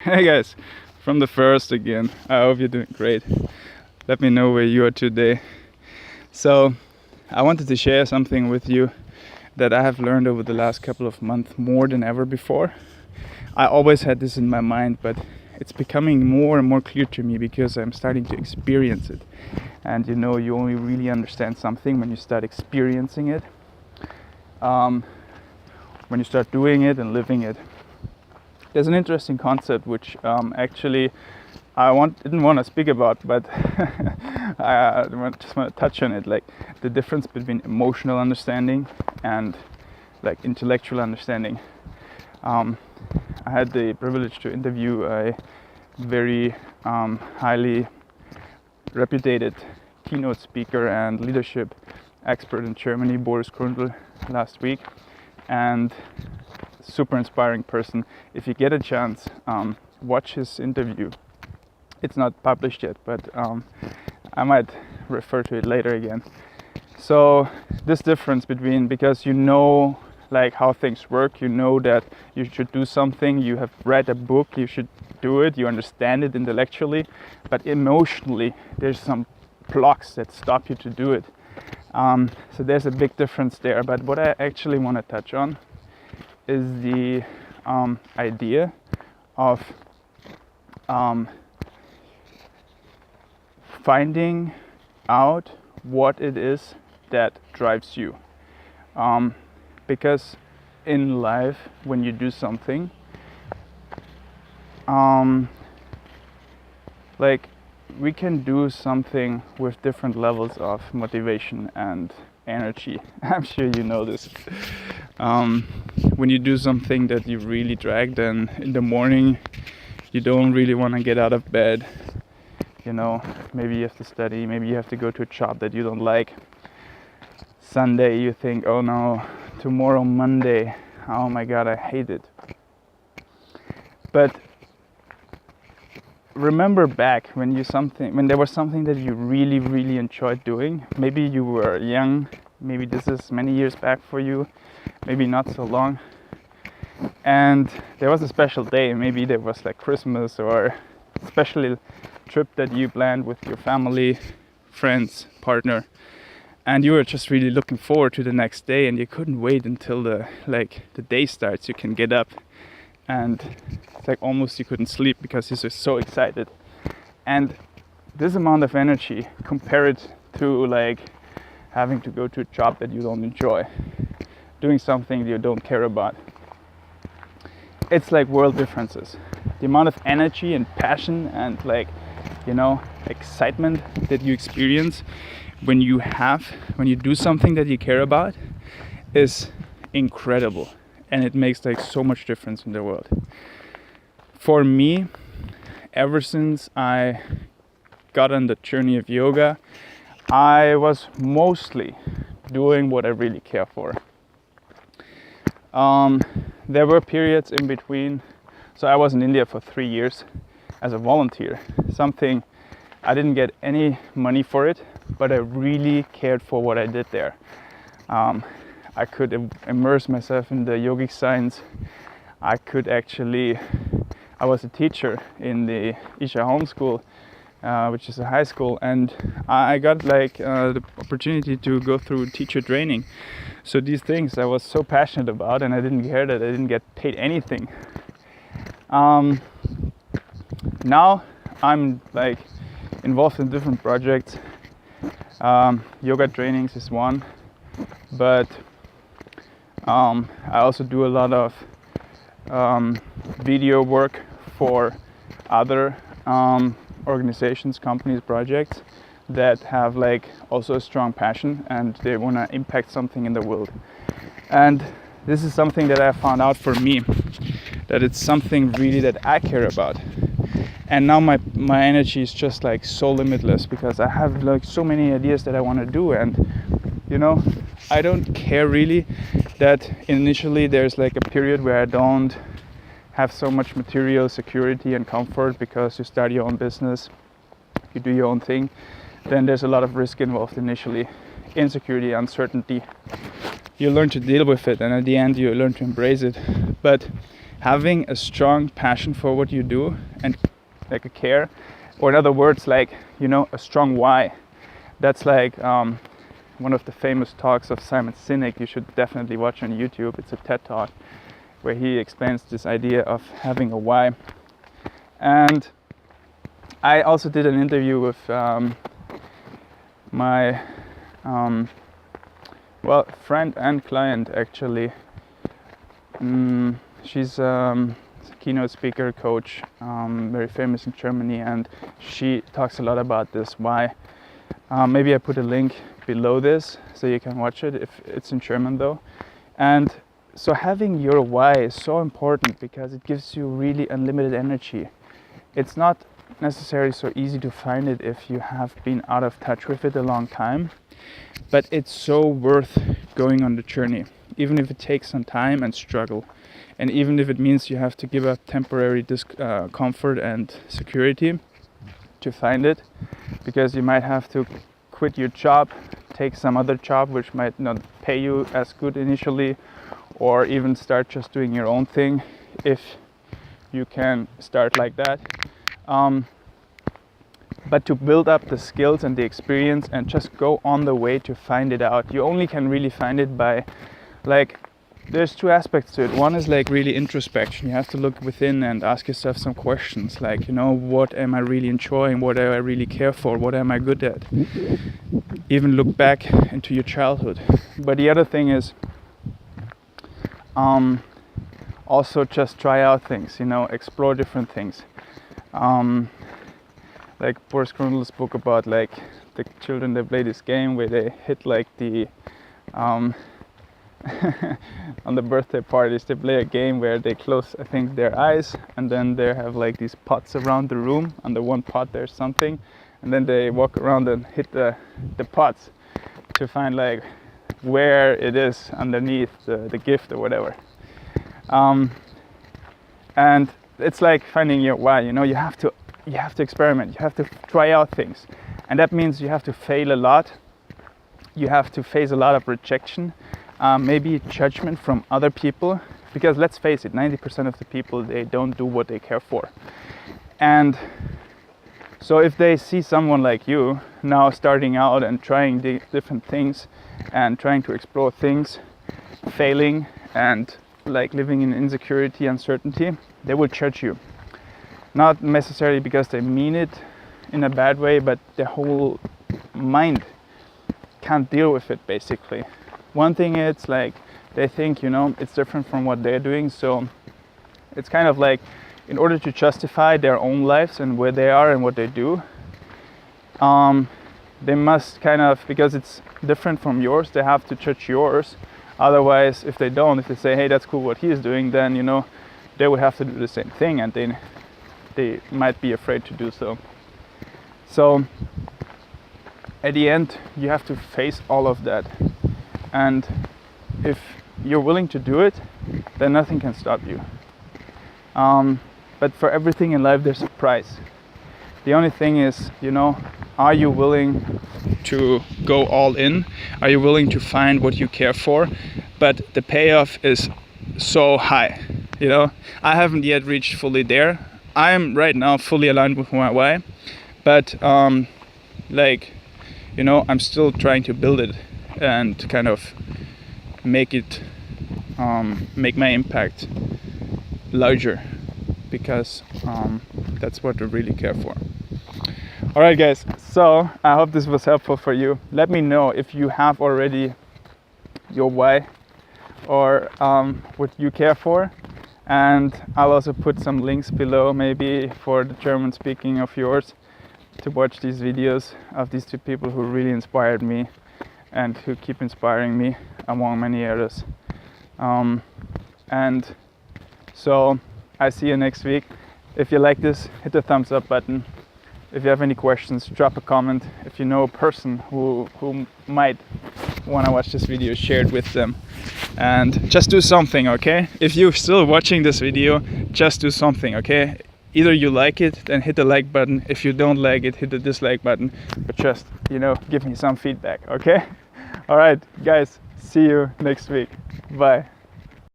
Hey guys, from the first again. I hope you're doing great. Let me know where you are today. So, I wanted to share something with you that I have learned over the last couple of months more than ever before. I always had this in my mind, but it's becoming more and more clear to me because I'm starting to experience it. And you only really understand something when you start experiencing it, when you start doing it and living it. There's an interesting concept which actually didn't want to speak about, but I just want to touch on it, like the difference between emotional understanding and like intellectual understanding. I had the privilege to interview a very highly reputed keynote speaker and leadership expert in Germany, Boris Grundl, last week, and super inspiring person. If you get a chance, watch his interview. It's not published yet, but I might refer to it later again. So this difference between, because like how things work, that you should do something, you have read a book, you should do it, you understand it intellectually, but emotionally there's some blocks that stop you to do it. So there's a big difference there. But what I actually want to touch on is the idea of finding out what it is that drives you. Because in life, when you do something, like we can do something with different levels of motivation and energy. I'm sure you know this. When you do something that you really drag, then in the morning you don't really want to get out of bed. Maybe you have to study, maybe you have to go to a job that you don't like. Sunday you think, oh no, tomorrow Monday, oh my god, I hate it. But remember back when there was something that you really, really enjoyed doing. Maybe you were young, maybe this is many years back for you, maybe not so long. And there was a special day, maybe there was like Christmas or a special trip that you planned with your family, friends, partner, and you were just really looking forward to the next day, and you couldn't wait until the day starts. You can get up, and it's like almost you couldn't sleep because you're so excited. And this amount of energy, compare it to like having to go to a job that you don't enjoy, doing something you don't care about. It's like world differences. The amount of energy and passion and excitement that you experience when you do something that you care about is incredible, and it makes like so much difference in the world. For me, ever since I got on the journey of yoga, I was mostly doing what I really care for. There were periods in between. So I was in India for 3 years as a volunteer. Something I didn't get any money for it, but I really cared for what I did there. I could immerse myself in the yogic science. I was a teacher in the Isha Home School, which is a high school, and I got the opportunity to go through teacher training. So these things I was so passionate about, and I didn't care that I didn't get paid anything. Now I'm involved in different projects. Yoga trainings is one, but I also do a lot of video work for other organizations, companies, projects that have also a strong passion, and they want to impact something in the world. And this is something that I found out for me, that it's something really that I care about. And now my energy is just so limitless because I have so many ideas that I want to do, and I don't care really that initially there's a period where I don't have so much material security and comfort because you start your own business, you do your own thing. Then there's a lot of risk involved initially, insecurity, uncertainty. You learn to deal with it, and at the end you learn to embrace it. But having a strong passion for what you do and like a care, or in other words, like, you know, a strong why. That's like one of the famous talks of Simon Sinek. You should definitely watch on YouTube. It's a TED talk where he explains this idea of having a why. And I also did an interview with my friend and client, actually. She's a keynote speaker, coach, very famous in Germany, and she talks a lot about this why. Maybe I put a link below this so you can watch it, if it's in German though. And so having your why is so important because it gives you really unlimited energy. It's not necessarily so easy to find it if you have been out of touch with it a long time, but it's so worth going on the journey, even if it takes some time and struggle, and even if it means you have to give up temporary comfort and security to find it, because you might have to quit your job, take some other job which might not pay you as good initially, or even start just doing your own thing if you can start like that. But to build up the skills and the experience and just go on the way to find it out. You only can really find it by, like, there's two aspects to it. One is like really introspection. You have to look within and ask yourself some questions, like, you know, what am I really enjoying? What do I really care for? What am I good at? Even look back into your childhood. But the other thing is also just try out things, you know, explore different things. Like Boris Grundl's book about like the children that play this game where they hit like the on the birthday parties, they play a game where they close, I think, their eyes, and then they have like these pots around the room. Under one pot there's something, and then they walk around and hit the pots to find like where it is underneath the gift or whatever. And it's like finding your why. You know, you have to experiment. You have to try out things, and that means you have to fail a lot. You have to face a lot of rejection, maybe judgment from other people, because let's face it, 90% of the people, they don't do what they care for. And so if they see someone like you now starting out and trying different things and trying to explore things, failing and like living in insecurity, uncertainty, they will judge you. Not necessarily because they mean it in a bad way, but their whole mind can't deal with it, basically. One thing is like they think, you know, it's different from what they're doing, so it's kind of like in order to justify their own lives and where they are and what they do, they must kind of, because it's different from yours, they have to judge yours. Otherwise, if they don't, if they say, hey, that's cool what he is doing, then, you know, they would have to do the same thing, and they might be afraid to do so. So at the end, you have to face all of that. And if you're willing to do it, then nothing can stop you. But for everything in life, there's a price. The only thing is, you know, are you willing to go all in? Are you willing to find what you care for? But the payoff is so high. You know, I haven't yet reached fully there. I am right now fully aligned with my why, but like, you know, I'm still trying to build it and kind of make it, make my impact larger, because that's what I really care for. Alright guys, so I hope this was helpful for you. Let me know if you have already your why or what you care for, and I'll also put some links below, maybe for the German speaking of yours, to watch these videos of these two people who really inspired me and who keep inspiring me, among many others. And so I see you next week. If you like this, hit the thumbs up button. If you have any questions, drop a comment. If you know a person who might want to watch this video, share it with them. And just do something, okay? If you're still watching this video, just do something, okay? Either you like it, then hit the like button. If you don't like it, hit the dislike button. But just, you know, give me some feedback, okay? All right, guys, see you next week. Bye.